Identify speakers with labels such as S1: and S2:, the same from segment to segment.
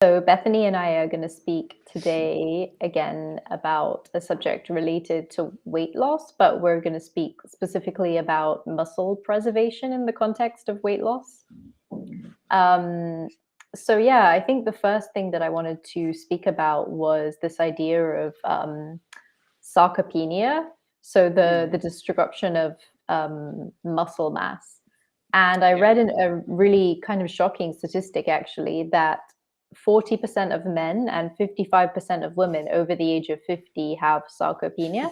S1: So, Bethany and I are going to speak today again about a subject related to weight loss, but we're going to speak specifically about muscle preservation in the context of weight loss. Um, yeah, I think the first thing that I wanted to speak about was this idea of sarcopenia, so the
S2: Mm,
S1: disruption of muscle mass. And I
S2: yeah.
S1: read a really kind of shocking statistic actually that 40% of men and 55% of women over the age of 50 have sarcopenia.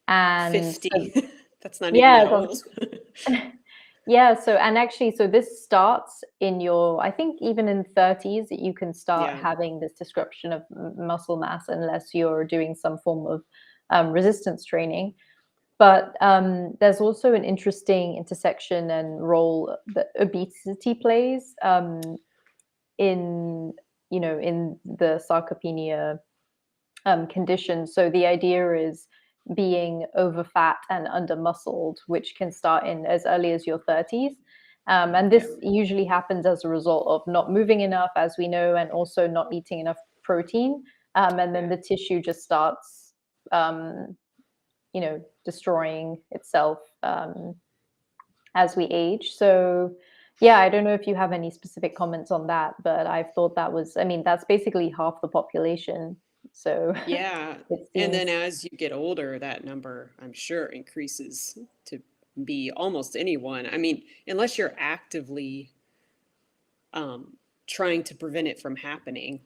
S1: And so,
S2: 50. That's not even
S1: yeah,
S2: that old.
S1: yeah, so and actually, so this starts in your, I think even in 30s, you can start
S2: Yeah.
S1: having this disruption of muscle mass unless you're doing some form of resistance training. But there's also an interesting intersection and role that obesity plays in, in the sarcopenia condition. So the idea is being over fat and under muscled, which can start in as early as your 30s. And
S2: Yeah.
S1: this usually happens as a result of not moving enough, as we know, and also not eating enough protein. And then
S2: Yeah.
S1: the tissue just starts, um, destroying itself as we age. So, yeah, I don't know if you have any specific comments on that, but I've thought that was, I mean, that's basically half the population. So
S2: Yeah.
S1: it
S2: And then
S1: seems.
S2: as you get older, that number, I'm sure, increases to be almost anyone. I mean, unless you're actively um, trying to prevent it from happening,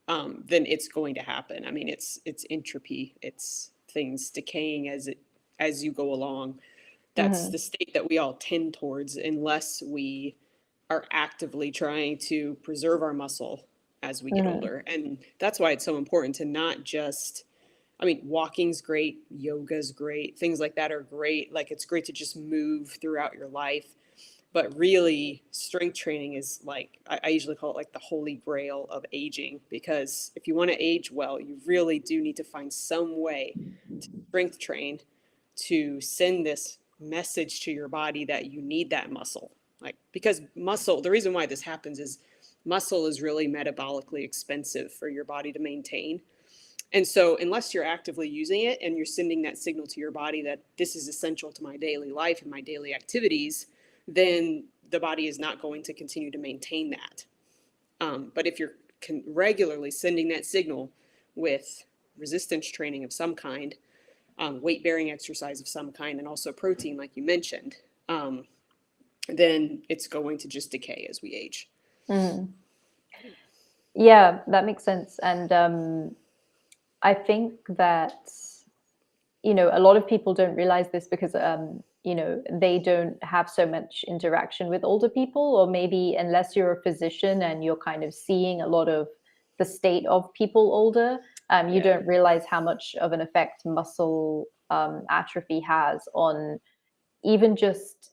S2: then it's going to happen. I mean, it's entropy. It's things decaying as you go along. That's
S1: Mhm,
S2: the state that we all tend towards unless we are actively trying to preserve our muscle as we get
S1: mhm,
S2: older. And that's why it's so important to not just, I mean, walking's great, yoga's great, things like that are great. Like it's great to just move throughout your life. But really, strength training is like, I usually call it like the holy grail of aging, because if you want to age well, you really do need to find some way to strength train to send this message to your body that you need that muscle. Like, because muscle, the reason why this happens is muscle is really metabolically expensive for your body to maintain. And so, unless you're actively using it and you're sending that signal to your body that this is essential to my daily life and my daily activities, then the body is not going to continue to maintain that. But if you're regularly sending that signal with resistance training of some kind, weight bearing exercise of some kind, and also protein, like you mentioned, then it's going to just decay as we age.
S1: mhm. Yeah, that makes sense. And I think that, a lot of people don't realize this because, they don't have so much interaction with older people, or maybe unless you're a physician and you're kind of seeing a lot of the state of people older, you
S2: Yeah.
S1: don't realize how much of an effect muscle atrophy has on even just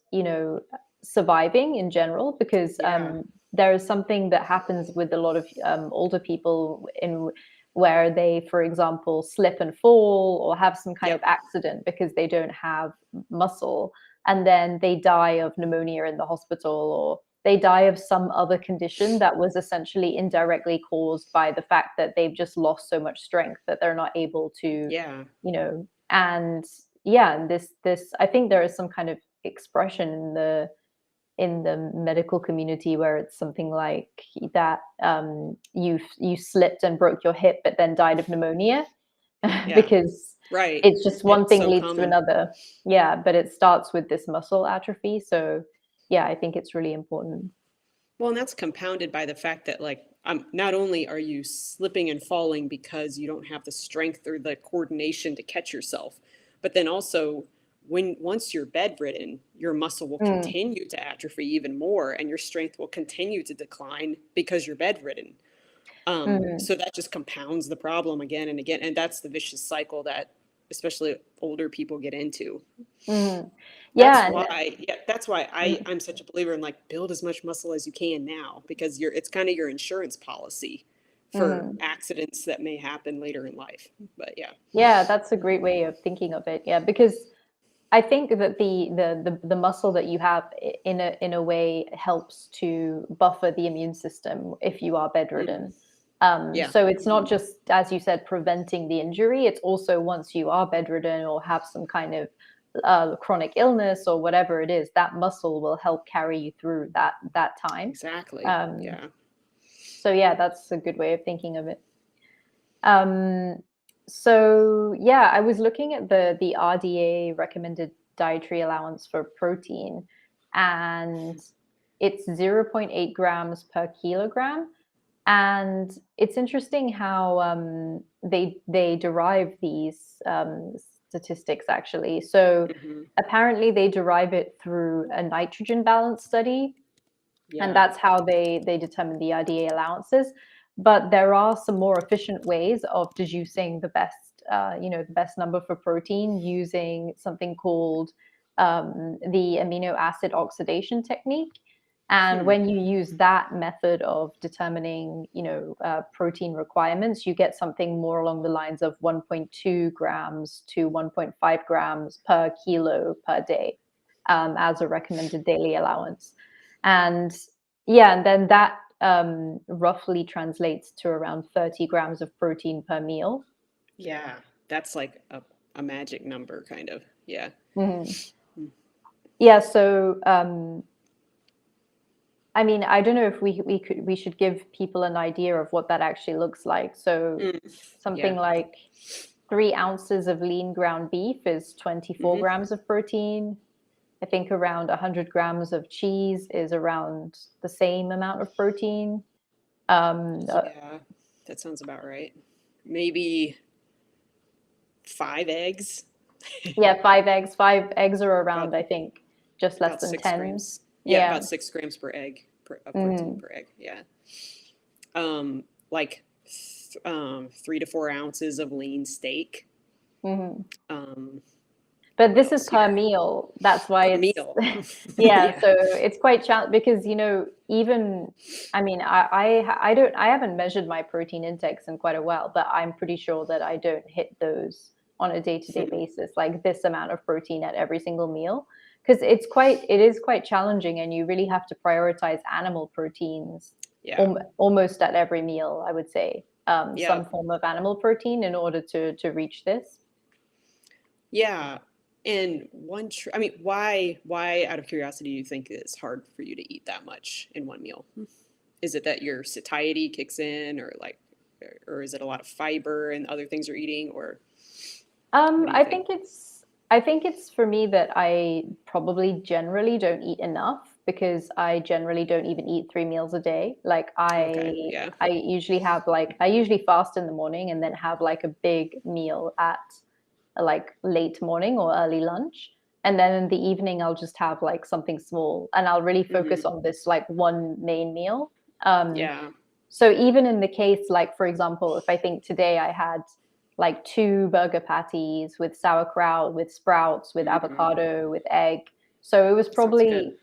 S1: surviving in general, because
S2: Yeah.
S1: there is something that happens with a lot of older people in where they, for example, slip and fall or have some kind of
S2: Yep.
S1: accident because they don't have muscle, and then they die of pneumonia in the hospital, or they die of some other condition that was essentially indirectly caused by the fact that they've just lost so much strength that they're not able to,
S2: Yeah.
S1: and yeah, and this I think there is some kind of expression in the medical community where it's something like that, you slipped and broke your hip but then died of pneumonia
S2: Yeah.
S1: because
S2: Right.
S1: it's just one
S2: It's
S1: thing
S2: so
S1: leads to
S2: common.
S1: another. Yeah, but it starts with this muscle atrophy. So yeah, I think it's really important.
S2: Well, and that's compounded by the fact that, like, not only are you slipping and falling because you don't have the strength or the coordination to catch yourself, but then also when once you're bedridden, your muscle will
S1: Mm,
S2: continue to atrophy even more, and your strength will continue to decline because you're bedridden.
S1: mm,
S2: So that just compounds the problem again and again, and that's the vicious cycle that especially older people get into.
S1: mm.
S2: That's
S1: Yeah, and
S2: why, yeah, that's why
S1: mm,
S2: I'm such a believer in like build as much muscle as you can now, because it's kind of your insurance policy for
S1: mhm.
S2: accidents that may happen later in life. But yeah.
S1: Yeah, that's a great way of thinking of it. Yeah, because I think that the muscle that you have in a way helps to buffer the immune system if you are
S2: Mm,
S1: bedridden.
S2: yeah.
S1: So it's not just, as you said, preventing the injury. It's also once you are bedridden or have some kind of chronic illness or whatever it is, that muscle will help carry you through that time.
S2: Exactly.
S1: Um,
S2: Yeah.
S1: so yeah, that's a good way of thinking of it. Um, so yeah, I was looking at the RDA recommended dietary allowance for protein, and it's 0.8 grams per kilogram. And it's interesting how they derive these statistics actually. So
S2: Hmm.
S1: apparently they derive it through a nitrogen balance study, and
S2: Yeah.
S1: that's how they determine the RDA allowances. But there are some more efficient ways of deducing the best, the best number for protein using something called the amino acid oxidation technique. And
S2: Hmm.
S1: when you use that method of determining, protein requirements, you get something more along the lines of 1.2 grams to 1.5 grams per kilo per day as a recommended daily allowance. And yeah, and then that roughly translates to around 30 grams of protein per meal.
S2: Yeah. That's like a magic number, kind of. Yeah.
S1: Mhm.
S2: Mm.
S1: Yeah, so I mean, I don't know if we should give people an idea of what that actually looks like. So
S2: Mm.
S1: something
S2: Yeah.
S1: like 3 ounces of lean ground beef is 24
S2: Hmm.
S1: grams of protein. I think around 100 grams of cheese is around the same amount of protein. Um, uh,
S2: Yeah. That sounds about right. Maybe 5 eggs.
S1: Yeah, 5 eggs. 5 eggs are around,
S2: About
S1: I think, just less
S2: about
S1: than
S2: six
S1: 10.
S2: grams. Yeah,
S1: Yeah.
S2: about 6 grams per egg of protein
S1: Mhm.
S2: per egg. Yeah. Like 3 to 4 ounces of lean steak.
S1: Mhm.
S2: Um,
S1: But
S2: what
S1: this is
S2: else
S1: per
S2: here?
S1: meal. That's why
S2: Per
S1: it's
S2: meal.
S1: yeah.
S2: Yeah.
S1: So it's quite challenging because even I mean I don't I haven't measured my protein intakes in quite a while, but I'm pretty sure that I don't hit those on a day-to-day basis, like this amount of protein at every single meal, because it is quite challenging, and you really have to prioritize animal proteins
S2: Yeah.
S1: almost at every meal, I would say. Some
S2: Yep.
S1: form of animal protein in order to reach this.
S2: Yeah. And I mean, why, out of curiosity, do you think it's hard for you to eat that much in one meal? Is it that your satiety kicks in, or like, or is it a lot of fiber and other things you're eating, or what do you
S1: I
S2: think?
S1: think it's for me that I probably generally don't eat enough because I generally don't even eat 3 meals a day. Like
S2: Okay. Yeah.
S1: I usually fast in the morning and then have like a big meal at like late morning or early lunch. And then in the evening I'll just have like something small and I'll really focus
S2: Hmm.
S1: on this like one main meal. Um,
S2: Yeah.
S1: so even in the case, like for example, if I think today I had like 2 burger patties with sauerkraut, with sprouts, with
S2: Mm,
S1: avocado, with egg. So it was
S2: sounds good.
S1: probably,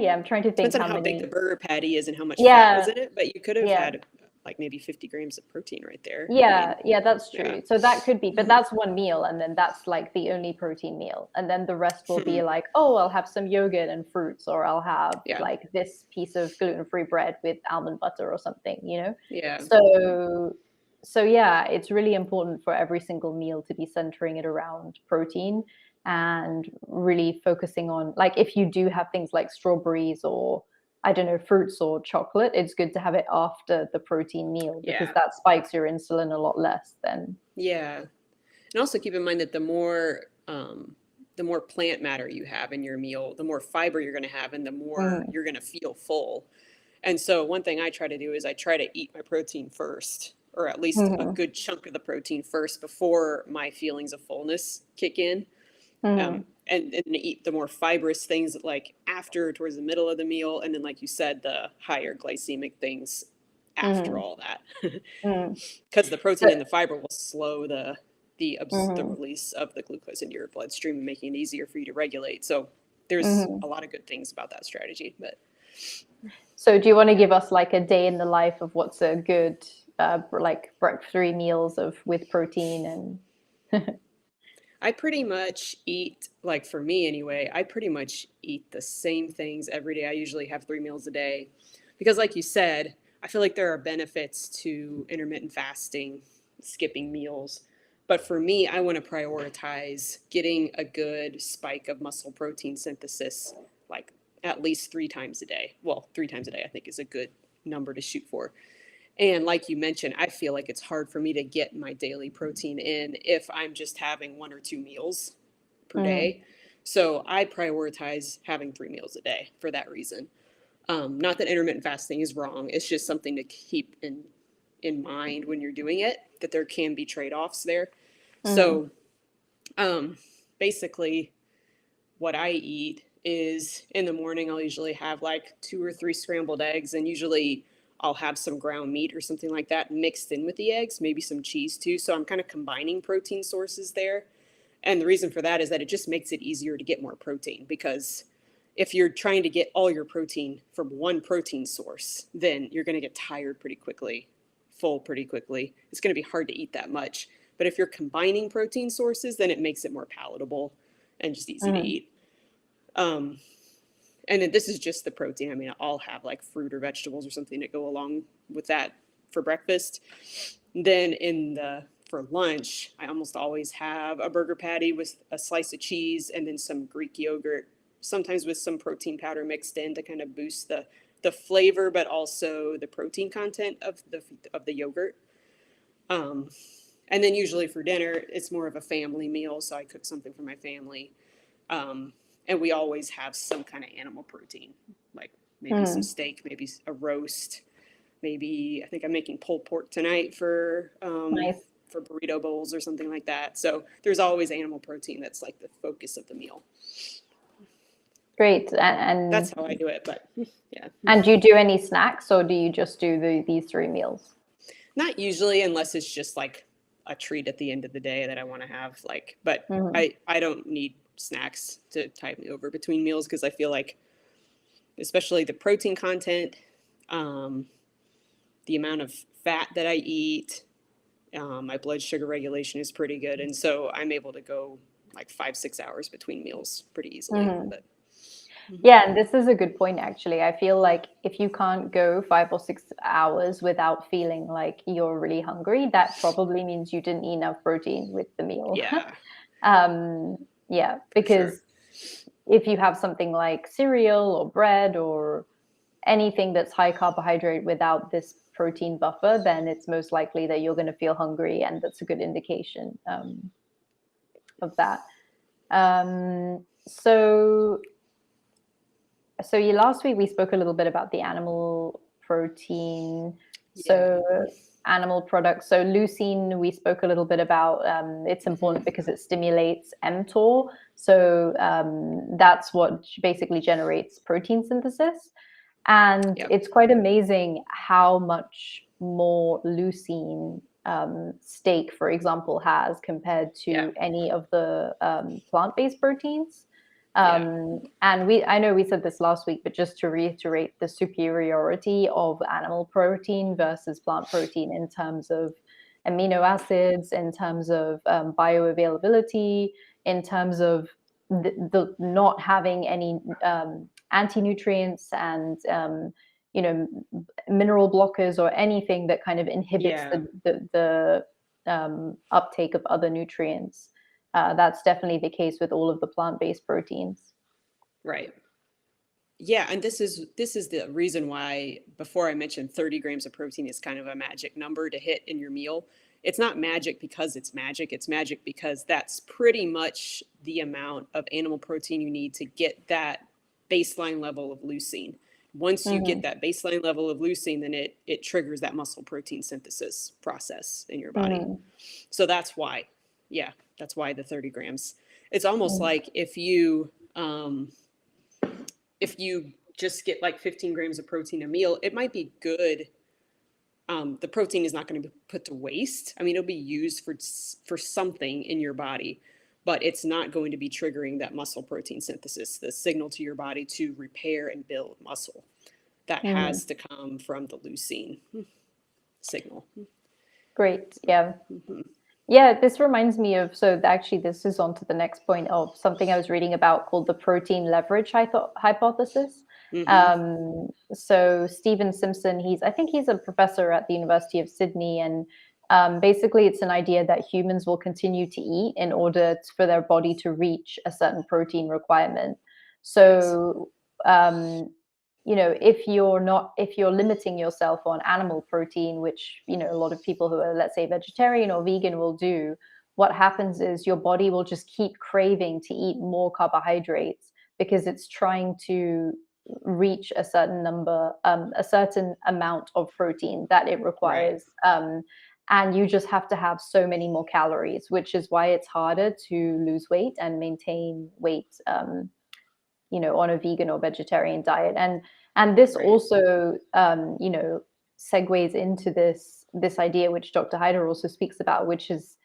S1: yeah, I'm trying to
S2: Depends
S1: think
S2: on
S1: how
S2: how big the
S1: many.
S2: burger patty is and how much fat was
S1: Yeah,
S2: in it, but you could have
S1: yeah.
S2: had like maybe 50 grams of protein right there. I
S1: Yeah,
S2: mean,
S1: yeah, that's
S2: yeah.
S1: true. So that could be, but that's one meal, and then that's like the only protein meal. And then the rest will be like, oh, I'll have some yogurt and fruits, or I'll have
S2: Yeah.
S1: like this piece of gluten-free bread with almond butter or something.
S2: Yeah.
S1: So so yeah, it's really important for every single meal to be centering it around protein and really focusing on like if you do have things like strawberries or I don't know, fruits or chocolate, it's good to have it after the protein meal because
S2: Yeah.
S1: that spikes your insulin a lot less than.
S2: Yeah. And also keep in mind that the more plant matter you have in your meal, the more fiber you're going to have and the more
S1: Mhm,
S2: you're going to feel full. And so one thing I try to do is I try to eat my protein first, or at least a
S1: mhm,
S2: good chunk of the protein first before my feelings of fullness kick in.
S1: mhm,
S2: And eat the more fibrous things like after, towards the middle of the meal, and then like you said, the higher glycemic things after
S1: mhm,
S2: all that,
S1: mhm.
S2: because the protein and
S1: But
S2: the fiber will slow the
S1: mhm,
S2: release of the glucose into your bloodstream, making it easier for you to regulate. So there's
S1: mhm.
S2: a lot of good things about that strategy. But
S1: So do you want to
S2: yeah,
S1: give us like a day in the life of what's a good like breakfast 3 meals of with protein and
S2: I pretty much eat, like for me anyway, I pretty much eat the same things every day. I usually have 3 meals a day because, like you said, I feel like there are benefits to intermittent fasting, skipping meals. But for me, I want to prioritize getting a good spike of muscle protein synthesis, like at least 3 times a day. Well, 3 times a day, I think, is a good number to shoot for. And like you mentioned, I feel like it's hard for me to get my daily protein in if I'm just having 1 or 2 meals per
S1: Mm,
S2: day. So I prioritize having 3 meals a day for that reason. Not that intermittent fasting is wrong. It's just something to keep in mind when you're doing it, that there can be trade-offs there.
S1: mm,
S2: So um, basically, what I eat is in the morning, I'll usually have like 2 or 3 scrambled eggs, and usually I'll have some ground meat or something like that mixed in with the eggs, maybe some cheese too. So I'm kind of combining protein sources there. And the reason for that is that it just makes it easier to get more protein, because if you're trying to get all your protein from one protein source, then you're going to get tired pretty quickly, full pretty quickly. It's going to be hard to eat that much. But if you're combining protein sources, then it makes it more palatable and just easy to
S1: mm.
S2: eat. Um, and then this is just the protein. I mean, I'll have like fruit or vegetables or something that go along with that for breakfast. Then for lunch, I almost always have a burger patty with a slice of cheese and then some Greek yogurt, sometimes with some protein powder mixed in to kind of boost the flavor, but also the protein content of the yogurt. Um, and then usually for dinner, it's more of a family meal, so I cook something for my family. Um, and we always have some kind of animal protein, like maybe some
S1: Mm.
S2: steak, maybe a roast, maybe I think I'm making pulled pork tonight
S1: Nice.
S2: for burrito bowls or something like that. So there's always animal protein that's like the focus of the meal.
S1: Great.
S2: That's how I do it, but yeah.
S1: And do you do any snacks, or do you just do these 3 meals?
S2: Not usually, unless it's just like a treat at the end of the day that I want to have. Like, but
S1: Mm,
S2: I don't need snacks to tide me over between meals, because I feel like, especially the protein content, um, the amount of fat that I eat, my blood sugar regulation is pretty good, and so I'm able to go like 5 6 hours between meals pretty easily.
S1: mhm.
S2: But
S1: Yeah, and this is a good point, actually. I feel like if you can't go 5 or 6 hours without feeling like you're really hungry, that probably means you didn't eat enough protein with the meal.
S2: yeah,
S1: um, yeah,
S2: for sure.
S1: because if you have something like cereal or bread or anything that's high carbohydrate without this protein buffer, then it's most likely that you're going to feel hungry, and that's a good indication of that. So you last week we spoke a little bit about the animal protein,
S2: Yeah.
S1: so animal products. So leucine, we spoke a little bit about. It's important
S2: Hmm.
S1: because it stimulates mTOR. So that's what basically generates protein synthesis. And
S2: Yep.
S1: it's quite amazing how much more leucine steak, for example, has compared
S2: Yeah.
S1: to any of the plant-based proteins.
S2: Yeah.
S1: And I know we said this last week, but just to reiterate, the superiority of animal protein versus plant protein in terms of amino acids, in terms of bioavailability, in terms of the not having any anti-nutrients and mineral blockers or anything that kind of inhibits
S2: Yeah.
S1: the uptake of other nutrients. That's definitely the case with all of the plant-based proteins.
S2: Right. Yeah, and this is the reason why before I mentioned 30 grams of protein is kind of a magic number to hit in your meal. It's not magic because it's magic. It's magic because that's pretty much the amount of animal protein you need to get that baseline level of leucine. Once you get
S1: Hmm.
S2: that baseline level of leucine, then it triggers that muscle protein synthesis process in your body.
S1: Hmm.
S2: So that's why, yeah, that's why the 30 grams. It's almost
S1: Hmm.
S2: like if you just get like 15 grams of protein a meal, it might be good. The protein is not going to be put to waste. I mean, it'll be used for something in your body, but it's not going to be triggering that muscle protein synthesis, the signal to your body to repair and build muscle. That
S1: Hmm.
S2: has to come from the leucine signal.
S1: Great. Yeah.
S2: Mhm.
S1: Yeah, this reminds me of, so actually this is on to the next point of something I was reading about called the protein leverage hypothesis.
S2: Mm-hmm.
S1: So Stephen Simpson, I think he's a professor at the University of Sydney, and basically it's an idea that humans will continue to eat in order for their body to reach a certain protein requirement.
S2: Yes.
S1: So if you're limiting yourself on animal protein, which a lot of people who are, let's say, vegetarian or vegan will do, what happens is your body will just keep craving to eat more carbohydrates because it's trying to reach a certain number, a certain amount of protein that it
S2: Right.
S1: requires, and you just have to have so many more calories, which is why it's harder to lose weight and maintain weight, on a vegan or vegetarian diet. And this
S2: Right.
S1: also, segues into this idea which Dr. Hyder also speaks about, which is,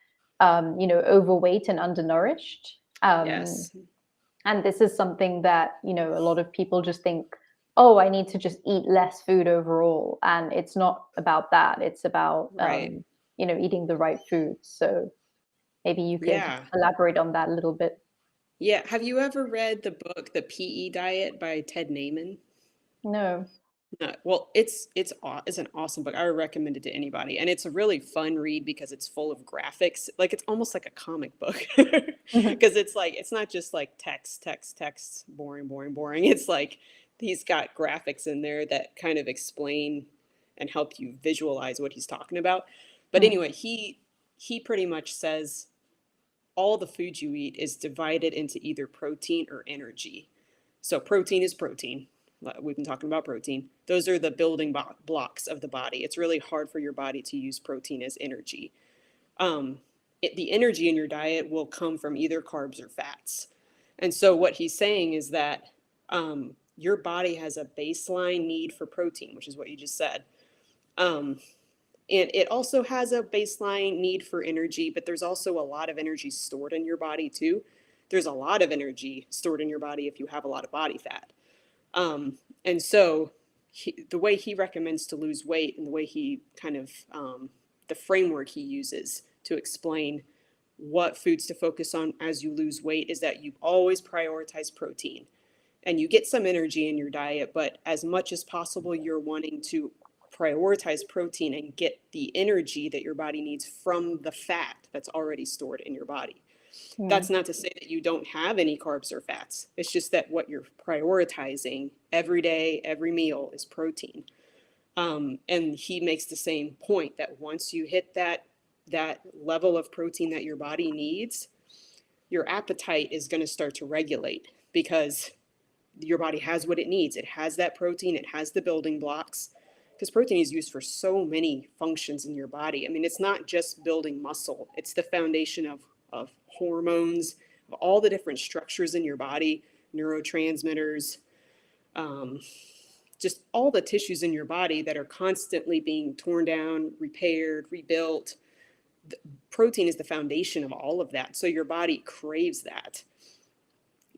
S1: overweight and undernourished. Um,
S2: Yes.
S1: and this is something that, a lot of people just think, oh, I need to just eat less food overall. And it's not about that. It's about,
S2: Right.
S1: eating the right food. So maybe you could
S2: Yeah.
S1: elaborate on that a little bit.
S2: Yeah. Have you ever read the book The PE Diet by Ted Naiman?
S1: No.
S2: Well, it's an awesome book. I would recommend it to anybody, and it's a really fun read because it's full of graphics. Like it's almost like a comic book because it's like it's not just like text, text, text, boring, boring, boring. It's like he's got graphics in there that kind of explain and help you visualize what he's talking about. But
S1: Mm.
S2: anyway, he pretty much says all the food you eat is divided into either protein or energy. So protein is protein. We've been talking about protein. Those are the building blocks of the body. It's really hard for your body to use protein as energy. Um, the energy in your diet will come from either carbs or fats. And so what he's saying is that your body has a baseline need for protein, which is what you just said. Um, and it also has a baseline need for energy, but there's also a lot of energy stored in your body too. There's a lot of energy stored in your body if you have a lot of body fat. And so the way he recommends to lose weight and the way he kind of, the framework he uses to explain what foods to focus on as you lose weight is that you always prioritize protein and you get some energy in your diet, but as much as possible, you're wanting to prioritize protein and get the energy that your body needs from the fat that's already stored in your body. That's
S1: Mm.
S2: not to say that you don't have any carbs or fats. It's just that what you're prioritizing every day, every meal is protein. And he makes the same point that once you hit that level of protein that your body needs, your appetite is going to start to regulate because your body has what it needs. It has that protein, it has the building blocks. Because protein is used for so many functions in your body. I mean, it's not just building muscle, it's the foundation of hormones, of all the different structures in your body, neurotransmitters, um, just all the tissues in your body that are constantly being torn down, repaired, rebuilt. The protein is the foundation of all of that. So your body craves that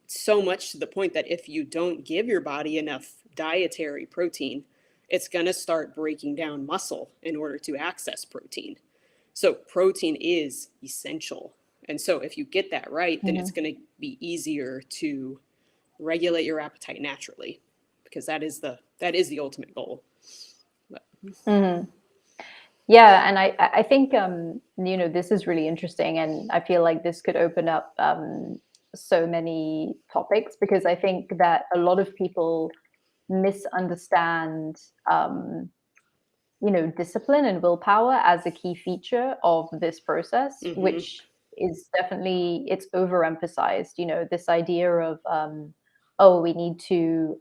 S2: so much to the point that if you don't give your body enough dietary protein, it's going to start breaking down muscle in order to access protein. So protein is essential. And so if you get that right, then it's
S1: Mhm.
S2: going to be easier to regulate your appetite naturally because that is the ultimate goal. But,
S1: Mhm. Yeah, and I think, this is really interesting, and I feel like this could open up, so many topics, because I think that a lot of people misunderstand, discipline and willpower as a key feature of this process,
S2: mm-hmm,
S1: which is definitely, it's overemphasized. This idea of, oh, we need to,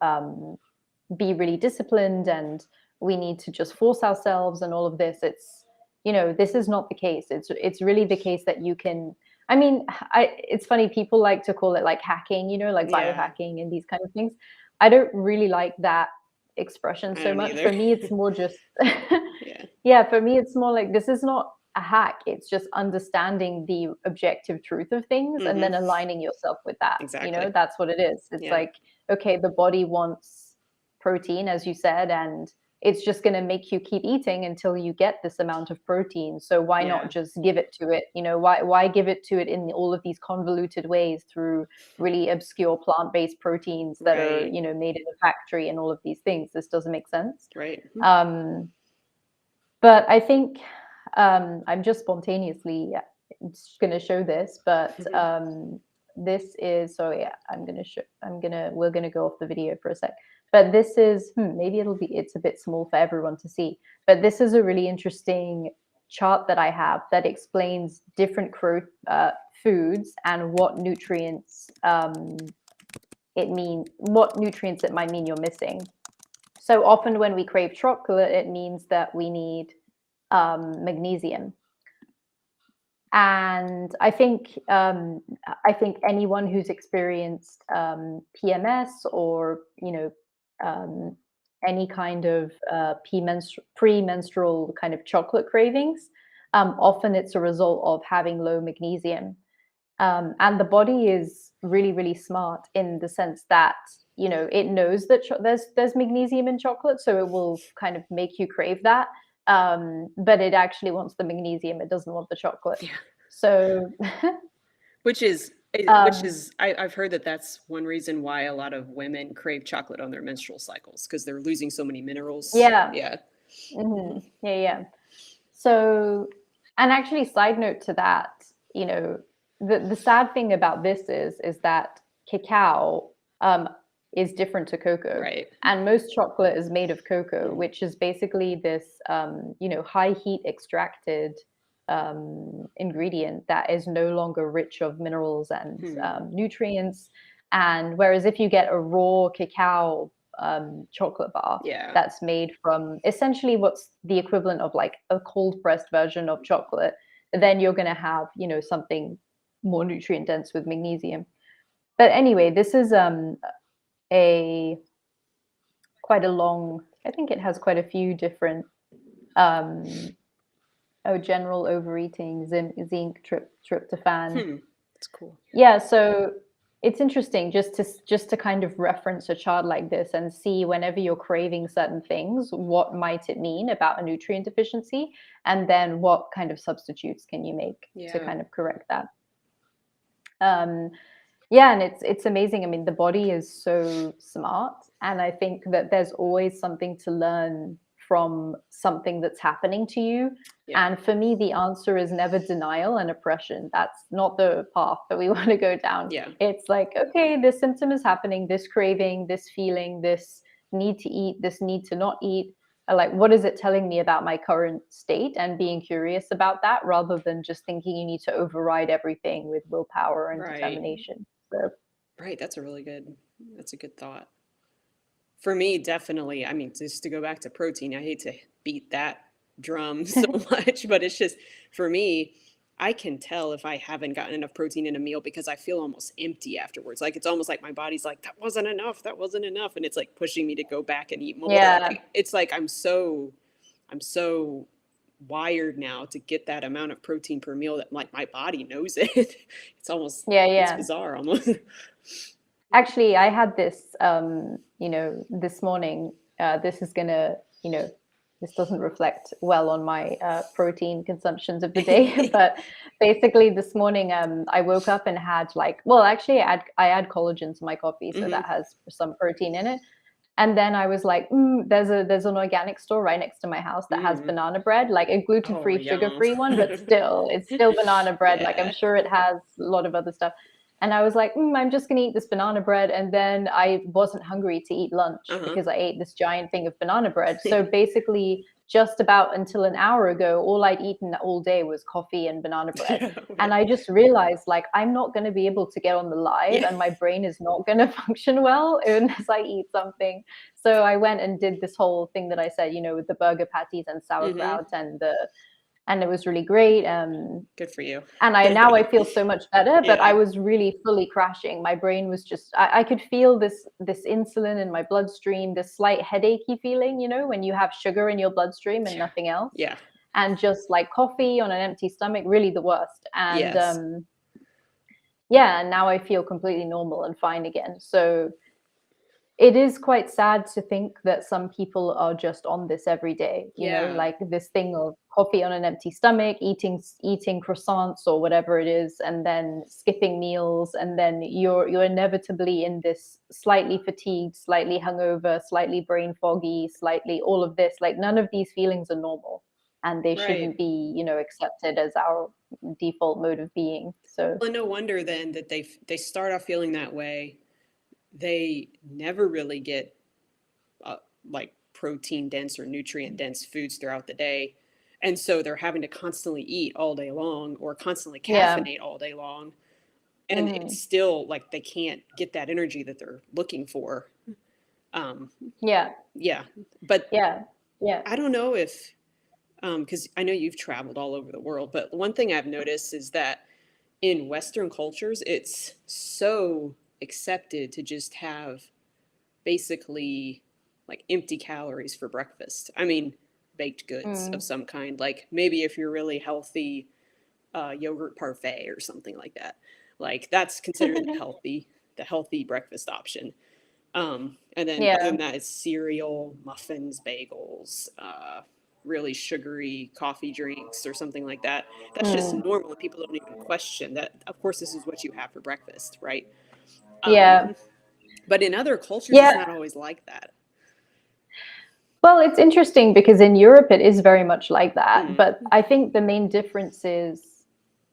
S1: be really disciplined, and we need to just force ourselves and all of this. This is not the case. It's really the case that you can, I mean, it's funny, people like to call it like hacking, like
S2: yeah,
S1: biohacking and these kind of things. I don't really like that expression
S2: I
S1: so
S2: don't
S1: much.
S2: either.
S1: For me, it's more just
S2: Yeah,
S1: yeah, for me it's more like, this is not a hack. It's just understanding the objective truth of things and
S2: mm-hmm,
S1: then aligning yourself with that.
S2: exactly.
S1: That's what it is. It's
S2: Yeah,
S1: like, okay, the body wants protein, as you said, and it's just going to make you keep eating until you get this amount of protein. So why
S2: Yeah.
S1: not just give it to it? Why give it to it in all of these convoluted ways through really obscure plant-based proteins that are,
S2: Right.
S1: made in a factory and all of these things? This doesn't make sense.
S2: Right.
S1: But I think I'm just spontaneously going to show this, but this is, so yeah, we're going to go off the video for a sec. But this is, maybe it's a bit small for everyone to see, but this is a really interesting chart that I have that explains different foods and what nutrients what nutrients it might mean you're missing. So often when we crave chocolate, it means that we need magnesium. And I think anyone who's experienced PMS or any kind of premenstrual kind of chocolate cravings, often it's a result of having low magnesium. And the body is really, really smart in the sense that it knows that there's magnesium in chocolate, so it will kind of make you crave that. But it actually wants the magnesium; it doesn't want the chocolate.
S2: Yeah.
S1: So,
S2: which is I've heard that that's one reason why a lot of women crave chocolate on their menstrual cycles, because they're losing so many minerals.
S1: Yeah.
S2: Yeah.
S1: Mm-hmm. Yeah. So, and actually, side note to that, the sad thing about this is that cacao is different to cocoa,
S2: right?
S1: And most chocolate is made of cocoa, which is basically this high heat extracted ingredient that is no longer rich of minerals and nutrients. And whereas if you get a raw cacao chocolate bar, that's made from essentially what's the equivalent of like a cold pressed version of chocolate, then you're going to have something more nutrient dense with magnesium. But anyway, this is quite a long, I think it has quite a few different general overeating, zinc, tryptophan.
S2: That's cool.
S1: Yeah, so it's interesting just to kind of reference a chart like this and see whenever you're craving certain things, what might it mean about a nutrient deficiency, and then what kind of substitutes can you make to kind of correct that. Yeah, and it's amazing. I mean, the body is so smart, and I think that there's always something to learn from something that's happening to you. And for me, the answer is never denial and oppression. That's not the path that we want to go down. It's like, okay, this symptom is happening, this craving, this feeling, this need to eat, this need to not eat. Like, what is it telling me about my current state, and being curious about that rather than just thinking you need to override everything with willpower and determination. So.
S2: Right. That's a good thought. For me, definitely. I mean, just to go back to protein, I hate to beat that drum so much, but it's just, for me, I can tell if I haven't gotten enough protein in a meal because I feel almost empty afterwards. Like, it's almost like my body's like, that wasn't enough. And it's like pushing me to go back and eat more.
S1: Yeah.
S2: It's like, I'm so wired now to get that amount of protein per meal that like my body knows it. It's almost, it's bizarre almost.
S1: Actually, I had this, this morning, this is gonna, this doesn't reflect well on my protein consumptions of the day, but basically this morning I woke up and had actually I add collagen to my coffee, so that has some protein in it. And then I was like, there's an organic store right next to my house that has banana bread, like a gluten-free, sugar-free one, but it's still banana bread. Like, I'm sure it has a lot of other stuff. And I was like, I'm just going to eat this banana bread. And then I wasn't hungry to eat lunch because I ate this giant thing of banana bread. So basically, just about until an hour ago, all I'd eaten all day was coffee and banana bread. And I just realized, like, I'm not going to be able to get on the live and my brain is not going to function well unless I eat something. So I went and did this whole thing that I said, with the burger patties and sauerkraut and it was really great.
S2: Good for you.
S1: And now I feel so much better, but I was really fully crashing. My brain was just, I could feel this insulin in my bloodstream, this slight headachy feeling, when you have sugar in your bloodstream and nothing else.
S2: Yeah.
S1: And just like coffee on an empty stomach, really the worst. And and now I feel completely normal and fine again. So it is quite sad to think that some people are just on this every day, you know,
S2: Yeah,
S1: like this thing of coffee on an empty stomach, eating croissants or whatever it is, and then skipping meals, and then you're inevitably in this slightly fatigued, slightly hungover, slightly brain foggy, slightly all of this. Like none of these feelings are normal, and they
S2: right.
S1: shouldn't be, you know, accepted as our default mode of being. So
S2: Well, no wonder then that they start off feeling that way. They never really get uh, like protein dense or nutrient dense foods throughout the day. And so they're having to constantly eat all day long or constantly
S1: yeah.
S2: caffeinate all day long. And it's
S1: Mhm.
S2: still like they can't get that energy that they're looking for. Um,
S1: Yeah.
S2: yeah. But
S1: Yeah. Yeah.
S2: I don't know if, because I know you've traveled all over the world, but one thing I've noticed is that in Western cultures, it's so accepted to just have basically like empty calories for breakfast. I mean, baked goods of
S1: Mm.
S2: some kind. Like maybe if you're really healthy, yogurt parfait or something like that. Like that's considered the healthy breakfast option. And then other
S1: Yeah.
S2: than that, it's cereal, muffins, bagels, really sugary coffee drinks or something like that. That's just
S1: Mm.
S2: normal. People don't even question that. Of course, this is what you have for breakfast, right?
S1: Yeah.
S2: Um, but in other cultures,
S1: Yeah.
S2: it's not always like that.
S1: Well, it's interesting because in Europe it is very much like that.
S2: Mm,
S1: But I think the main difference is,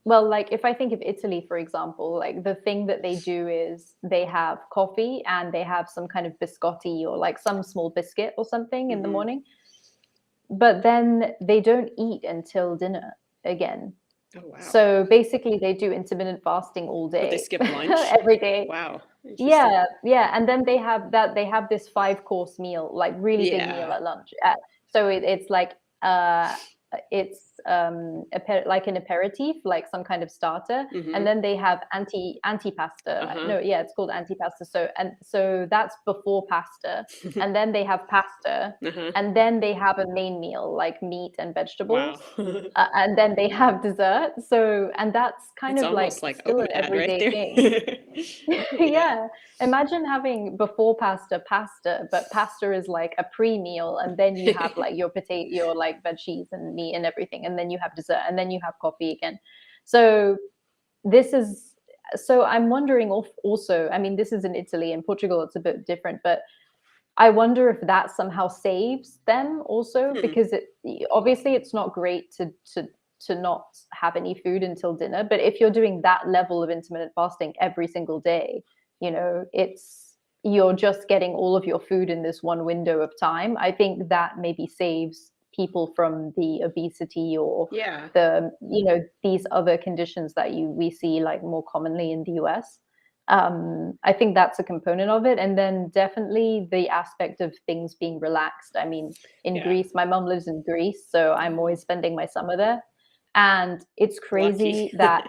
S1: well, like if I think of Italy, for example, like the thing that they do is they have coffee and they have some kind of biscotti or like some small biscuit or something in the
S2: hmm.
S1: morning. But then they don't eat until dinner again.
S2: Oh, wow.
S1: So basically, they do intermittent fasting all
S2: Would they
S1: day,
S2: skip lunch?
S1: every day.
S2: Wow. Interesting.
S1: Yeah, yeah, and then they have this 5 course meal, like really big meal
S2: Yeah.
S1: at lunch. So it's like it's like an aperitif, like some kind of starter, and
S2: Hmm.
S1: then they have antipasta.
S2: Uh-huh.
S1: No, yeah, it's called antipasta. So that's before pasta, and then they have pasta,
S2: Uh-huh.
S1: and then they have a main meal like meat and
S2: Wow.
S1: vegetables, and then they have dessert. So and that's kind
S2: It's
S1: of
S2: almost
S1: like
S2: like
S1: still an
S2: OMAD right
S1: everyday
S2: there.
S1: thing.
S2: Yeah.
S1: Yeah. Imagine having before pasta, but pasta is like a pre-meal, and then you have like your potato, your like veggies and meat and everything, and then you have dessert, and then you have coffee again. So this is so I'm wondering also, I mean, this is in Italy. In Portugal, it's a bit different, but I wonder if that somehow saves them also,
S2: Hmm.
S1: because it obviously it's not great to not have any food until dinner. But if you're doing that level of intermittent fasting every single day, you know, it's you're just getting all of your food in this one window of time. I think that maybe saves people from the obesity or
S2: Yeah.
S1: the, you know, these other conditions that we see like more commonly in the US. I think that's a component of it. And then definitely the aspect of things being relaxed. I mean, in
S2: Yeah.
S1: Greece, my mom lives in Greece, so I'm
S2: Oh,
S1: always spending my summer there. And it's
S2: lucky.
S1: crazy that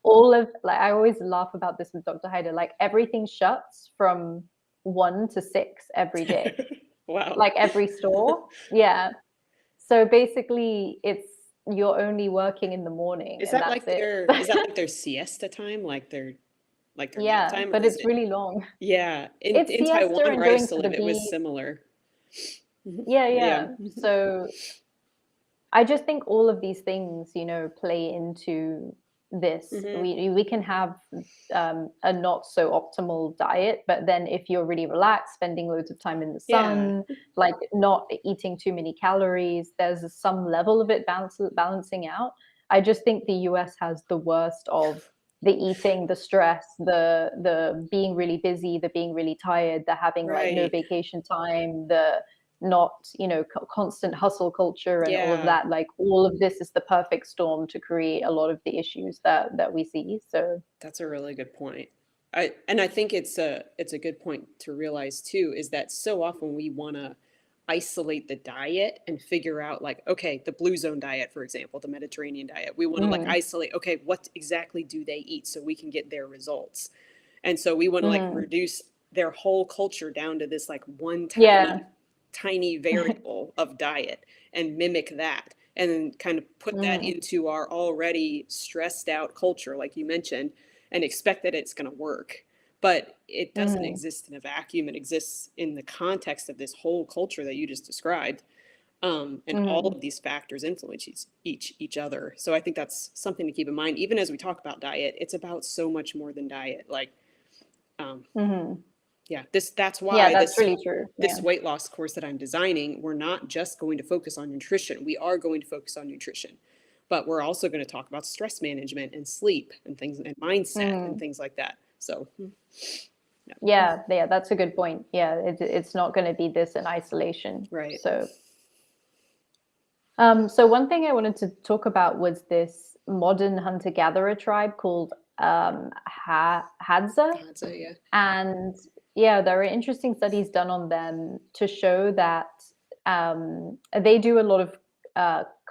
S1: all of, like, I always laugh about this with Dr. Hyder, like everything shuts from 1 to 6 every day,
S2: Wow.
S1: like every store. Yeah. So basically, it's you're only working in the morning and that's it.
S2: Is that like their siesta time? Like their nap
S1: Yeah,
S2: time, or
S1: but
S2: is
S1: it's
S2: it?
S1: really long.
S2: Yeah.
S1: It's
S2: In
S1: siesta
S2: Taiwan
S1: and
S2: where I used
S1: going
S2: to
S1: to the
S2: live, it was
S1: beach.
S2: similar. Mhm.
S1: Yeah,
S2: Yeah.
S1: yeah. So I just think all of these things, you know, play into this.
S2: Hmm.
S1: We can have a not so optimal diet, but then if you're really relaxed, spending loads of time in the
S2: Yeah.
S1: sun, like not eating too many calories, there's some level of it balancing out. I just think the US has the worst of the eating, the stress, the being really busy, the being really tired, the having like no
S2: Right.
S1: vacation time, the not, you know, constant hustle culture and all of
S2: Yeah.
S1: that. Like all of this is the perfect storm to create a lot of the issues that we see. So
S2: That's a really good point. I think it's a good point to realize too, is that so often we want to isolate the diet and figure out like, okay, the blue zone diet, for example, the Mediterranean diet. We want to like
S1: mm,
S2: isolate, okay, what exactly do they eat so we can get their results. And so we want to like
S1: mm,
S2: reduce their whole culture down to this like one
S1: yeah,
S2: tiny variable of diet and mimic that and then kind of put that
S1: mm,
S2: into our already stressed out culture like you mentioned and expect that it's going to work. but it doesn't
S1: Mm,
S2: exist in a vacuum. It exists in the context of this whole culture that you just described. And all
S1: mm,
S2: of these factors influence each other. So I think that's something to keep in mind. Even as we talk about diet, it's about so much more than diet. Like, um,
S1: mm.
S2: yeah, that's
S1: Yeah,
S2: why
S1: that's really true. Yeah.
S2: this weight loss course that I'm designing, we're not just going to focus on nutrition. We are going to focus on nutrition, but we're also going to talk about stress management and sleep and things and mindset and
S1: Mm.
S2: things like that. So, yeah,
S1: Yeah, that's a good point. Yeah, it's not going to be this in isolation.
S2: right.
S1: So one thing I wanted to talk about was this modern hunter-gatherer tribe called Hadza.
S2: That's a, yeah.
S1: And yeah, there are interesting studies done on them to show that they do a lot of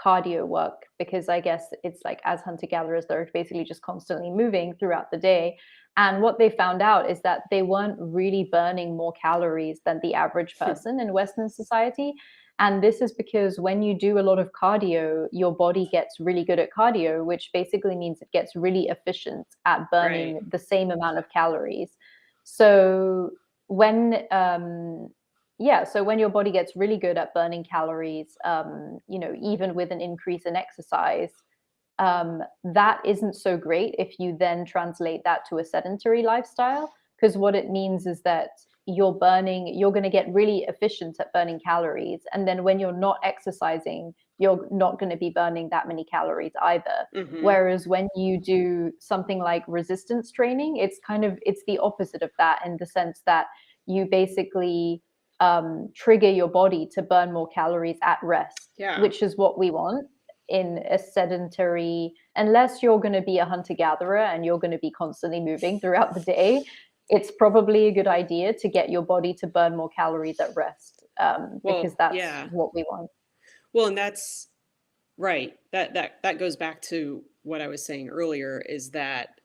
S1: cardio work because I guess it's like as hunter gatherers, they're basically just constantly moving throughout the day. And what they found out is that they weren't really burning more calories than the average person in Western society. And this is because when you do a lot of cardio, your body gets really good at cardio, which basically means it gets really efficient at
S2: Right.
S1: burning the same amount of calories. So when so when your body gets really good at burning calories, even with an increase in exercise, that isn't so great if you then translate that to a sedentary lifestyle. Because what it means is that you're going to get really efficient at burning calories. And then when you're not exercising, you're not going to be burning that many calories either.
S2: Mm-hmm.
S1: Whereas when you do something like resistance training, it's the opposite of that in the sense that you basically trigger your body to burn more calories at rest,
S2: Yeah.
S1: which is what we want in a sedentary, unless you're going to be a hunter gatherer and you're going to be constantly moving throughout the day, it's probably a good idea to get your body to burn more calories at rest, because
S2: Well,
S1: that's
S2: yeah.
S1: what we want.
S2: Well, and that's right. That goes back to what I was saying earlier is that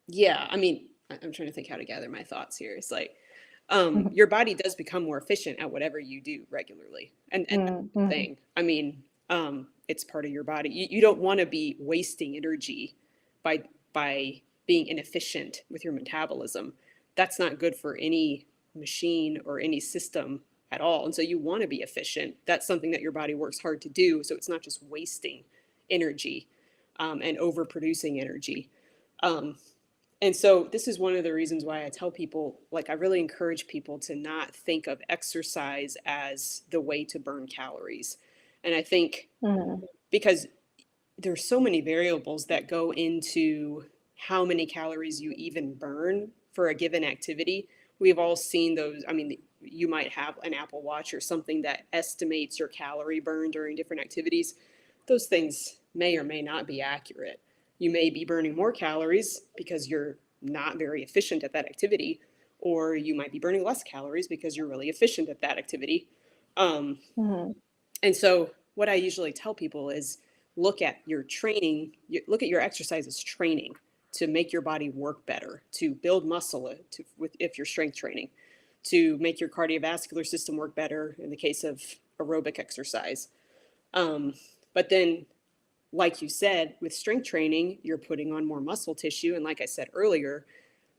S2: yeah, I mean, I'm trying to think how to gather my thoughts here. It's like your body does become more efficient at whatever you do regularly. And that's the
S1: Mm-hmm.
S2: thing. I mean, it's part of your body. You don't want to be wasting energy by being inefficient with your metabolism. That's not good for any machine or any system at all. And so you want to be efficient. That's something that your body works hard to do. So it's not just wasting energy and overproducing energy. Um, and so this is one of the reasons why I tell people, like, I really encourage people to not think of exercise as the way to burn calories. And I think
S1: Mm-hmm.
S2: because there's so many variables that go into how many calories you even burn for a given activity. We've all seen those. I mean, you might have an Apple Watch or something that estimates your calorie burn during different activities. Those things may or may not be accurate. You may be burning more calories because you're not very efficient at that activity, or you might be burning less calories because you're really efficient at that activity. Um,
S1: Mm-hmm.
S2: and so, what I usually tell people is look at your training, look at your exercise as training to make your body work better, to build muscle, if you're strength training, to make your cardiovascular system work better in the case of aerobic exercise. Um, but then, like you said, with strength training, you're putting on more muscle tissue. And like I said earlier,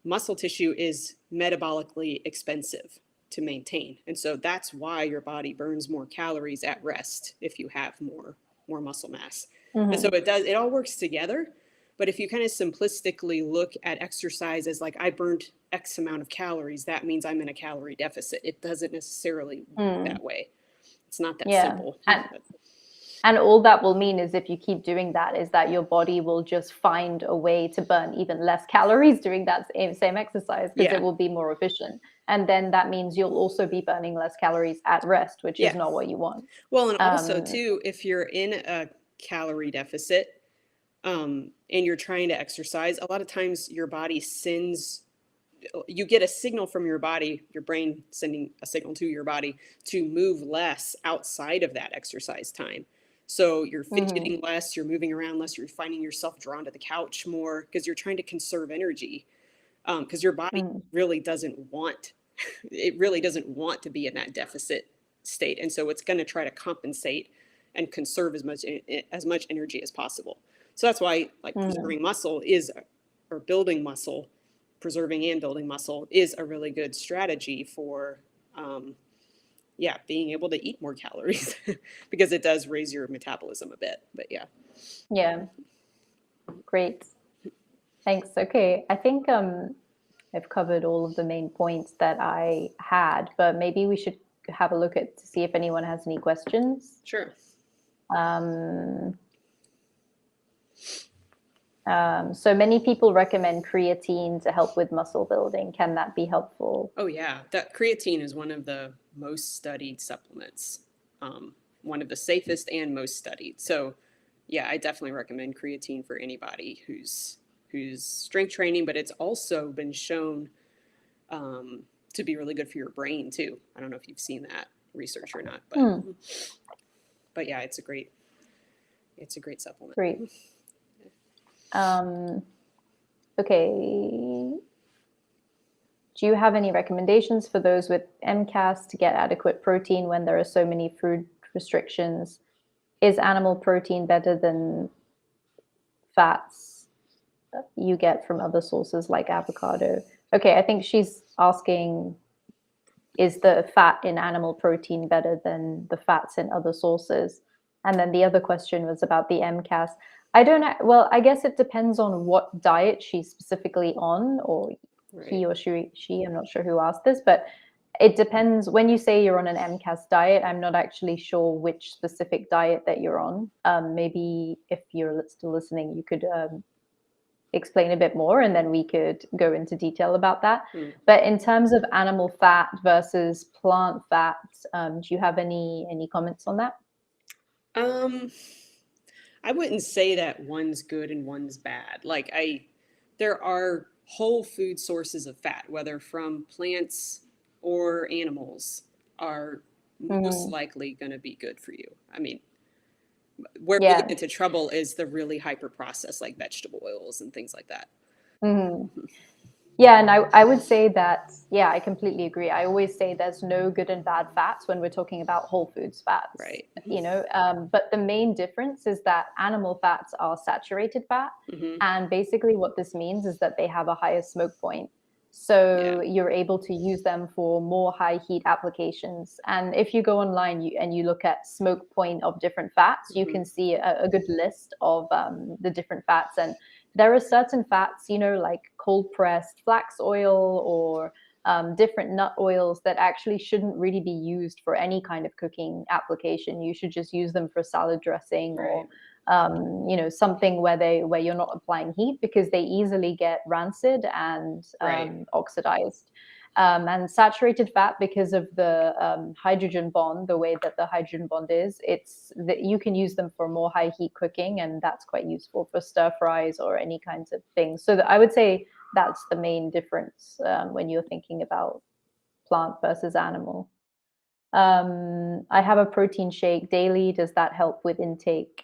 S2: muscle tissue is metabolically expensive to maintain. And so that's why your body burns more calories at rest if you have more muscle mass. And so
S1: Mm-hmm.
S2: it all works together. But if you kind of simplistically look at exercise as like I burned X amount of calories, that means I'm in a calorie deficit. It doesn't necessarily work
S1: Mm.
S2: that way. It's not that
S1: Yeah.
S2: simple.
S1: And all that will mean is if you keep doing that, is that your body will just find a way to burn even less calories doing that same exercise because it
S2: Yeah.
S1: will be more efficient. And then that means you'll also be burning less calories at rest, which is
S2: Yeah.
S1: not what you want.
S2: Well, and also
S1: Um,
S2: too, if you're in a calorie deficit, and you're trying to exercise, a lot of times your body sends, you get a signal from your body, your brain sending a signal to your body to move less outside of that exercise time. So you're
S1: mhm,
S2: fidgeting less, you're moving around less, you're finding yourself drawn to the couch more because you're trying to conserve energy. Because your body
S1: mhm,
S2: really doesn't want, it really doesn't want to be in that deficit state, and so it's going to try to compensate and conserve as much energy as possible. So that's why like
S1: mhm,
S2: preserving muscle is or building muscle, preserving and building muscle is a really good strategy for, being able to eat more calories because it does raise your metabolism a bit. But yeah.
S1: Yeah, great. Thanks. Okay, I think I've covered all of the main points that I had, but maybe we should have a look at to see if anyone has any questions.
S2: Sure.
S1: So many people recommend creatine to help with muscle building. Can that be helpful?
S2: Oh yeah, that creatine is one of the most studied supplements, one of the safest and most studied. So yeah, I definitely recommend creatine for anybody who's strength training, but it's also been shown to be really good for your brain too. I don't know if you've seen that research or not, but yeah, it's a great supplement.
S1: Great. Okay. Do you have any recommendations for those with MCAS to get adequate protein when there are so many food restrictions? Is animal protein better than fats you get from other sources like avocado? Okay, I think she's asking, is the fat in animal protein better than the fats in other sources? And then the other question was about the MCAS. I don't know. Well, I guess it depends on what diet she's specifically on, or he or she, I'm not sure who asked this, but it depends. When you say you're on an MCAS diet, I'm not actually sure which specific diet that you're on. Maybe if you're still listening, you could explain a bit more, and then we could go into detail about that. But in terms of animal fat versus plant fat, do you have any comments on that?
S2: I wouldn't say that one's good and one's bad. There are whole food sources of fat, whether from plants or animals, are most likely going to be good for you. I mean, where we get into trouble is the really hyper processed, like vegetable oils and things like that.
S1: Yeah, and I would say that, yeah, I completely agree. I always say there's no good and bad fats when we're talking about whole foods fats,
S2: Right.
S1: But the main difference is that animal fats are saturated fat. And basically what this means is that they have a higher smoke point. So you're able to use them for more high heat applications. And if you go online and you look at smoke point of different fats, you can see a good list of the different fats. And there are certain fats, like cold pressed flax oil or different nut oils that actually shouldn't really be used for any kind of cooking application. You should just use them for salad dressing or something where you're not applying heat, because they easily get rancid and oxidized. And saturated fat, because of the hydrogen bond, the way that the hydrogen bond is, it's that you can use them for more high heat cooking, and that's quite useful for stir fries or any kinds of things. So I would say that's the main difference when you're thinking about plant versus animal. I have a protein shake daily. Does that help with intake?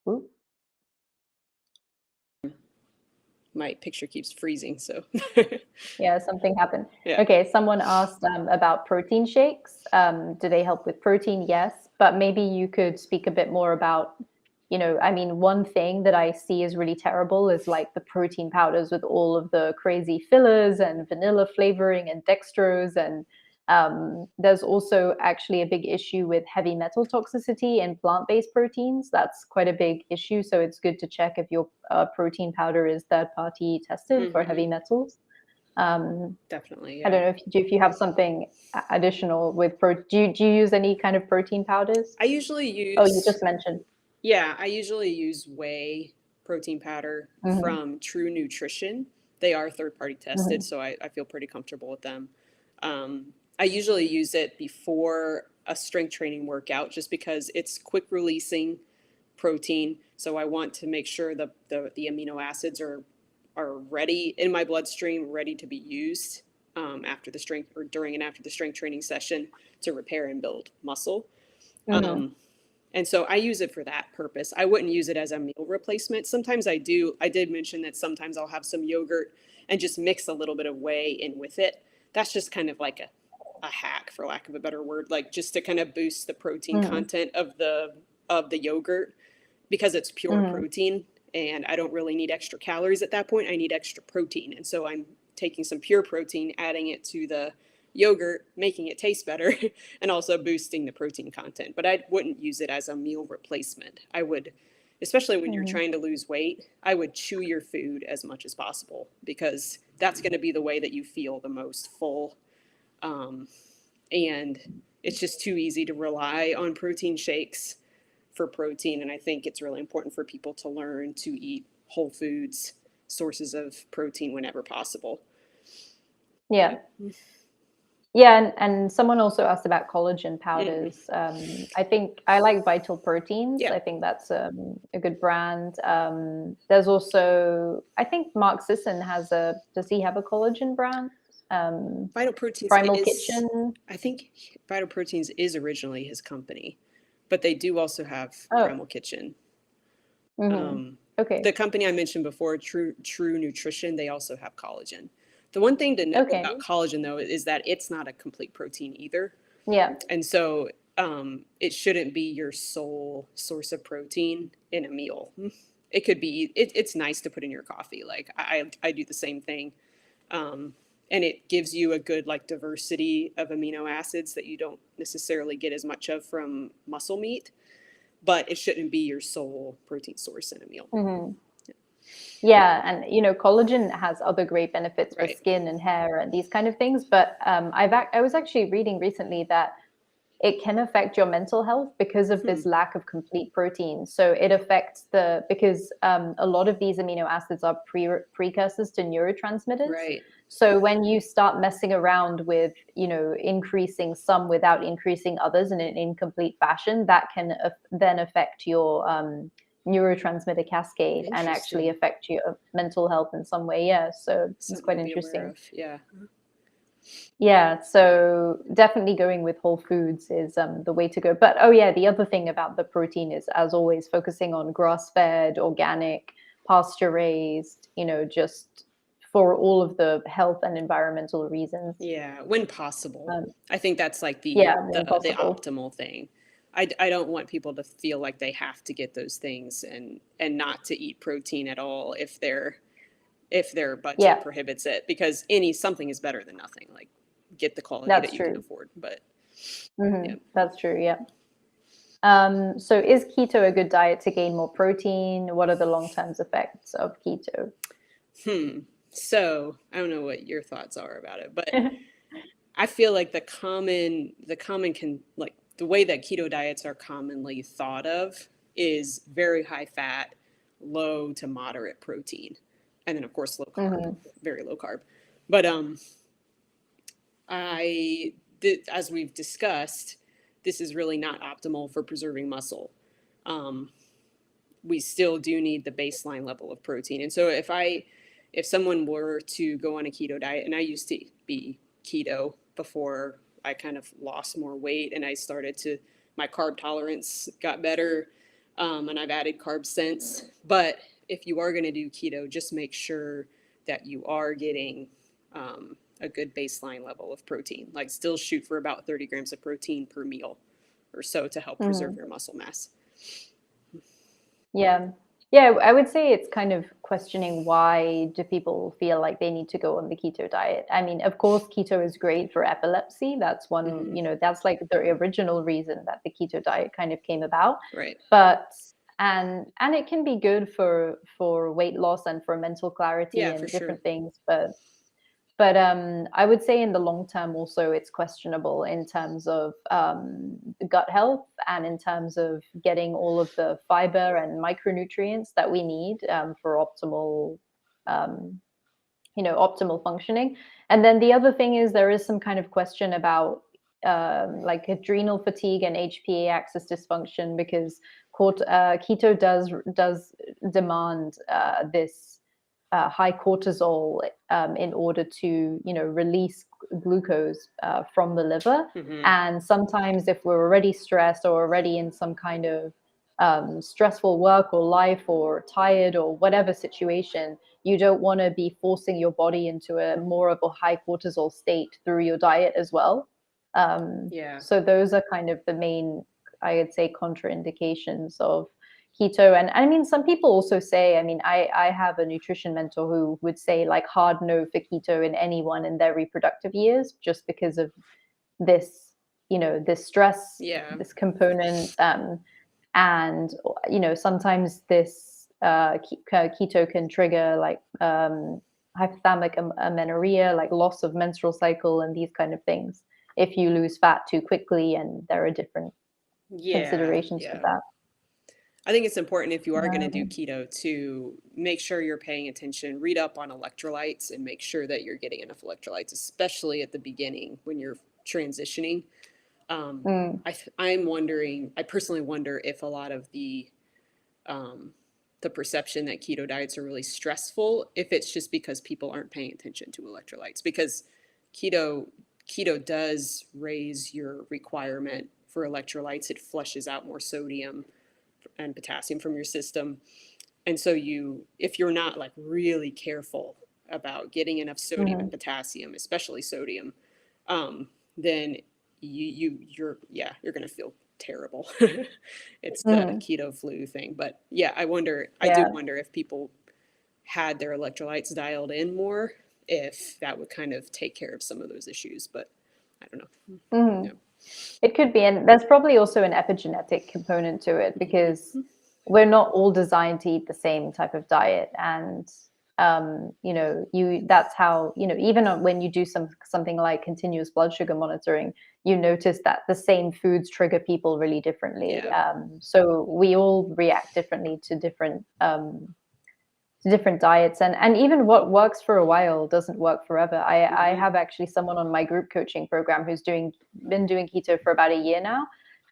S1: Ooh.
S2: My picture keeps freezing, so.
S1: Yeah, something happened.
S2: Yeah.
S1: Okay, someone asked about protein shakes. Do they help with protein? Yes, but maybe you could speak a bit more about, one thing that I see is really terrible is like the protein powders with all of the crazy fillers and vanilla flavoring and dextrose. And there's also actually a big issue with heavy metal toxicity in plant-based proteins. That's quite a big issue. So it's good to check if your protein powder is third-party tested for heavy metals.
S2: Definitely. Yeah.
S1: I don't know if you have something additional with do you use any kind of protein powders?
S2: I usually use.
S1: Oh, you just mentioned.
S2: Yeah, I usually use whey protein powder from True Nutrition. They are third-party tested, so I feel pretty comfortable with them. I usually use it before a strength training workout just because it's quick releasing protein. So I want to make sure the amino acids are ready in my bloodstream, ready to be used after the strength or during and after the strength training session to repair and build muscle. And so I use it for that purpose. I wouldn't use it as a meal replacement. Sometimes I do. I did mention that sometimes I'll have some yogurt and just mix a little bit of whey in with it. That's just kind of like a hack, for lack of a better word, like just to kind of boost the protein content of the yogurt because it's pure protein. and I don't really need extra calories at that point. I need extra protein. And so I'm taking some pure protein, adding it to the yogurt, making it taste better, and also boosting the protein content. But I wouldn't use it as a meal replacement. I would, especially when you're
S1: Mhm.
S2: trying to lose weight, I would chew your food as much as possible because that's going to be the way that you feel the most full. Um, and it's just too easy to rely on protein shakes for protein. And I think it's really important for people to learn to eat whole foods, sources of protein whenever possible.
S1: Yeah.
S2: Yeah.
S1: Yeah, and someone also asked about collagen
S2: Mm.
S1: powders. I think I like Vital Proteins.
S2: Yeah.
S1: I think that's a good brand. There's also, I think Mark Sisson has does he have a collagen brand?
S2: Vital Proteins
S1: Primal
S2: is,
S1: Kitchen.
S2: I think Vital Proteins is originally his company, but they do also have
S1: Oh,
S2: Primal Kitchen.
S1: hmm.
S2: Um,
S1: Okay.
S2: the company I mentioned before, True Nutrition, they also have collagen. The one thing to know
S1: Okay.
S2: about collagen, though, is that it's not a complete protein either.
S1: Yeah.
S2: And so it shouldn't be your sole source of protein in a meal. It could be, it's nice to put in your coffee. Like I do the same thing. Um, and it gives you a good like diversity of amino acids that you don't necessarily get as much of from muscle meat, but it shouldn't be your sole protein source in a meal.
S1: Hmm. Yeah, and collagen has other great benefits for
S2: Right.
S1: skin and hair and these kind of things. But I was actually reading recently that it can affect your mental health because of
S2: Hmm.
S1: this lack of complete protein. So it affects because a lot of these amino acids are precursors to neurotransmitters.
S2: Right.
S1: So when you start messing around with, increasing some without increasing others in an incomplete fashion, that can then affect your neurotransmitter cascade and actually
S2: Interesting.
S1: affect your mental health in some way. Yeah, so it's
S2: Something
S1: quite
S2: to be aware
S1: interesting.
S2: of. Yeah.
S1: Yeah, so definitely going with whole foods is the way to go. But oh yeah, the other thing about the protein is, as always, focusing on grass-fed, organic, pasture-raised, just for all of the health and environmental reasons.
S2: Yeah, when possible.
S1: Um,
S2: I think that's like
S1: yeah,
S2: the
S1: when
S2: the
S1: possible.
S2: optimal thing. I don't want people to feel like they have to get those things and not to eat protein at all if their budget
S1: Yeah,
S2: prohibits it because any something is better than nothing. Like get the quality that
S1: that's
S2: you can
S1: true.
S2: afford. But yeah.
S1: That's true. Yeah. So is keto a good diet to gain more protein? What are the long-term effects of keto?
S2: Hmm. So I don't know what your thoughts are about it, but I feel like the common can like the way that keto diets are commonly thought of is very high fat, low to moderate protein, and then of course low carb,
S1: Hmm.
S2: very low carb. But I as we've discussed, this is really not optimal for preserving muscle. Um, we still do need the baseline level of protein, and so if someone were to go on a keto diet, and I used to be keto before I kind of lost more weight and I started to, my carb tolerance got better, and I've added carbs since. But if you are going to do keto, just make sure that you are getting a good baseline level of protein. Like, still shoot for about 30 grams of protein per meal or so to help preserve
S1: Hmm.
S2: your muscle mass.
S1: Yeah. Yeah, I would say it's kind of questioning, why do people feel like they need to go on the keto diet? I mean, of course, keto is great for epilepsy. That's one,
S2: Hmm.
S1: that's like the original reason that the keto diet kind of came about.
S2: Right.
S1: But and it can be good for weight loss and for mental clarity
S2: Yeah, for
S1: and
S2: sure.
S1: different things. But I would say in the long term also it's questionable in terms of gut health and in terms of getting all of the fiber and micronutrients that we need for um, optimal functioning. And then the other thing is, there is some kind of question about like adrenal fatigue and HPA axis dysfunction, because keto does demand this high cortisol in order to release glucose from the liver.
S2: Hmm.
S1: And sometimes if we're already stressed or already in some kind of stressful work or life or tired or whatever situation, you don't want to be forcing your body into a more of a high cortisol state through your diet as well.
S2: Yeah.
S1: So those are kind of the main, I would say, contraindications of keto. And I mean, some people also say, I mean, I have a nutrition mentor who would say like hard no for keto in anyone in their reproductive years, just because of this, this stress,
S2: Yeah.
S1: this component. And, sometimes this keto can trigger like hypothalamic amenorrhea, like loss of menstrual cycle and these kind of things, if you lose fat too quickly. And there are different considerations for
S2: Yeah.
S1: that.
S2: I think it's important if you are going to do
S1: Um,
S2: keto to make sure you're paying attention, read up on electrolytes, and make sure that you're getting enough electrolytes, especially at the beginning when you're transitioning.
S1: mm,
S2: I'm wondering, I personally wonder if a lot of the perception that keto diets are really stressful, if it's just because people aren't paying attention to electrolytes, because keto keto does raise your requirement for electrolytes. It flushes out more sodium and potassium from your system. And so if you're not like really careful about getting enough sodium and
S1: mhm,
S2: potassium, especially sodium, then you're going to feel terrible. It's the
S1: mhm.
S2: keto flu thing. But yeah, I do
S1: Yeah.
S2: wonder if people had their electrolytes dialed in more, if that would kind of take care of some of those issues. But I don't know.
S1: Mhm.
S2: Yeah.
S1: It could be, and there's probably also an epigenetic component to it, because
S2: Mhm.
S1: we're not all designed to eat the same type of diet. And that's how, even when you do something like continuous blood sugar monitoring, you notice that the same foods trigger people really differently.
S2: Yeah.
S1: So we all react differently to different diets, and even what works for a while doesn't work forever. I
S2: Mhm.
S1: have actually someone on my group coaching program who's been doing keto for about a year now,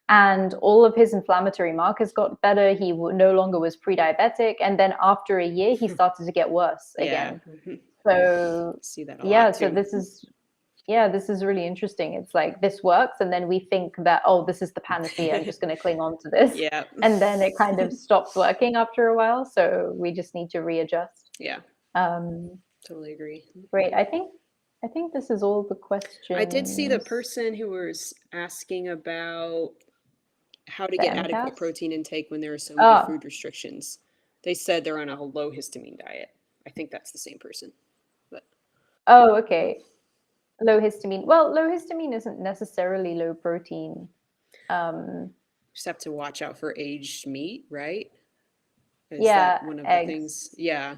S1: and all of his inflammatory markers got better. He no longer was pre-diabetic, and then after a year he started to get worse
S2: Yeah.
S1: again.
S2: Mhm.
S1: So
S2: See that a
S1: yeah,
S2: lot
S1: so
S2: too.
S1: this is really interesting. It's like this works, and then we think that, oh, this is the panacea, I'm just going to cling on to this,
S2: Yeah.
S1: and then it kind of stops working after a while. So we just need to readjust.
S2: Yeah.
S1: um
S2: Totally agree.
S1: Great. I think this is all the
S2: I did see the
S1: questions.
S2: person who was asking about how to
S1: The
S2: get adequate
S1: MCAS.
S2: protein intake when there are so many
S1: Oh,
S2: food restrictions. They said they're on a low histamine diet. I think that's the same person. But
S1: oh, okay. Low histamine. Well, low histamine isn't necessarily low protein. um
S2: just have to watch out for aged meat, right? Is that
S1: yeah,
S2: one of the things?
S1: eggs,
S2: Yeah.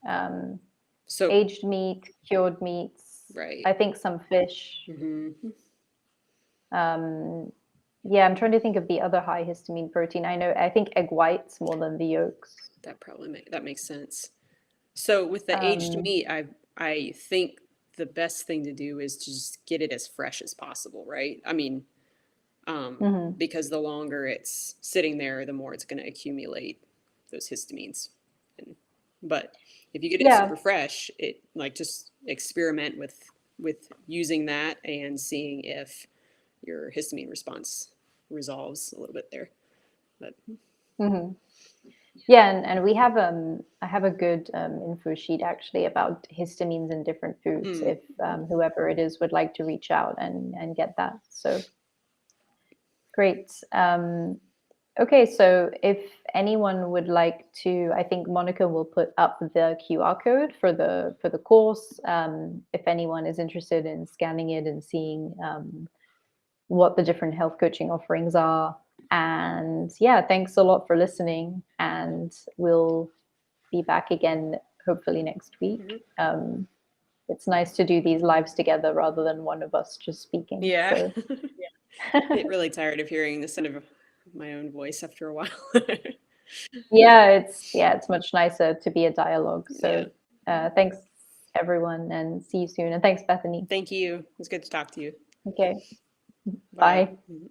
S1: um
S2: So,
S1: aged meat, cured meats,
S2: right.
S1: I think some fish.
S2: Hmm.
S1: Um, yeah, I'm trying to think of the other high histamine protein. I think egg whites more than the yolks.
S2: That makes sense. So with the aged
S1: Um,
S2: meat, I think the best thing to do is to just get it as fresh as possible, right? I mean,
S1: mhm.
S2: because the longer it's sitting there, the more it's going to accumulate those histamines. And, but if you get it
S1: Yeah.
S2: super fresh, it like just experiment with using that and seeing if your histamine response resolves a little bit there. But
S1: Mhm. Yeah, and I have a good info sheet actually about histamines in different foods,
S2: mm,
S1: if whoever it is would like to reach out and get that. So great. Okay, so if anyone would like to, I think Monica will put up the QR code for the course. If anyone is interested in scanning it and seeing what the different health coaching offerings are. And yeah, thanks a lot for listening. And we'll be back again hopefully next week.
S2: mhm.
S1: It's nice to do these lives together rather than one of us just speaking.
S2: Yeah.
S1: So
S2: Get really tired of hearing the sound of my own voice after a while.
S1: yeah, it's much nicer to be a dialogue.
S2: Yeah.
S1: So thanks everyone, and see you soon. And thanks, Bethany.
S2: Thank you. It was good to talk to you.
S1: Okay,
S2: Bye.
S1: bye.
S2: Mhm.